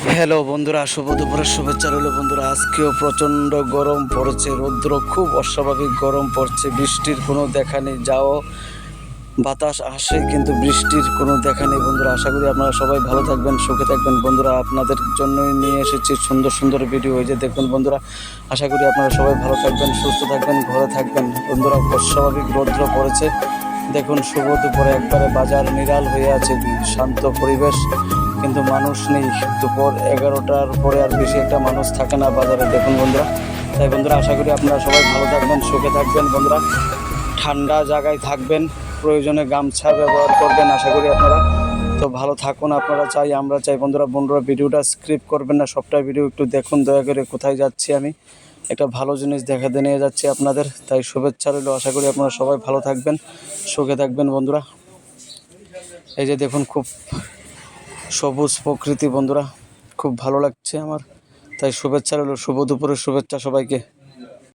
Hello বন্ধুরা, শুভ দুপুরের শুভেচ্ছা রইল বন্ধুরা। আজকেও প্রচণ্ড গরম পড়েছে, রৌদ্র খুব অস্বাভাবিক গরম পড়ছে, বৃষ্টির কোনো দেখা নেই। যাও বাতাস আসে কিন্তু বৃষ্টির কোনো দেখা নেই বন্ধুরা। আশা করি আপনারা সবাই ভালো থাকবেন, সুখে থাকবেন বন্ধুরা। আপনাদের জন্যই নিয়ে এসেছি সুন্দর সুন্দর ভিডিও। এই যে দেখুন বন্ধুরা, আশা করি আপনারা সবাই ভালো থাকবেন, সুস্থ থাকবেন, ঘরে থাকবেন বন্ধুরা। অস্বাভাবিক রৌদ্র পড়েছে, দেখুন শুভ দুপুরে একবারে বাজার নিরাল হয়ে আছে, শান্ত পরিবেশ, কিন্তু মানুষ নেই। দুপুর 11টার পরে আর বেশি একটা মানুষ থাকে না বাজারে, দেখুন বন্ধুরা। তাই বন্ধুরা, আশা করি আপনারা সবাই ভালো থাকবেন, সুখে থাকবেন বন্ধুরা। ঠান্ডা জায়গায় থাকবেন, প্রয়োজনে গামছা ব্যবহার করবেন। আশা করি আপনারা তো ভালো থাকুন, আপনারা চাই, আমরা চাই বন্ধুরা। বন্ধুরা ভিডিওটা স্ক্রিপ্ট করবেন না, সবটা ভিডিও একটু দেখুন দয়া করে। কোথায় যাচ্ছি আমি, একটা ভালো জিনিস দেখাতে নিয়ে যাচ্ছি আপনাদের, তাই শুভেচ্ছা রইল। আশা করি আপনারা সবাই ভালো থাকবেন, সুখে থাকবেন বন্ধুরা। এই যে দেখুন, খুব সবুজ প্রকৃতি বন্ধুরা, খুব ভালো লাগছে আমার, তাই শুভেচ্ছা রইল। শুভ দুপুরের শুভেচ্ছা সবাইকে।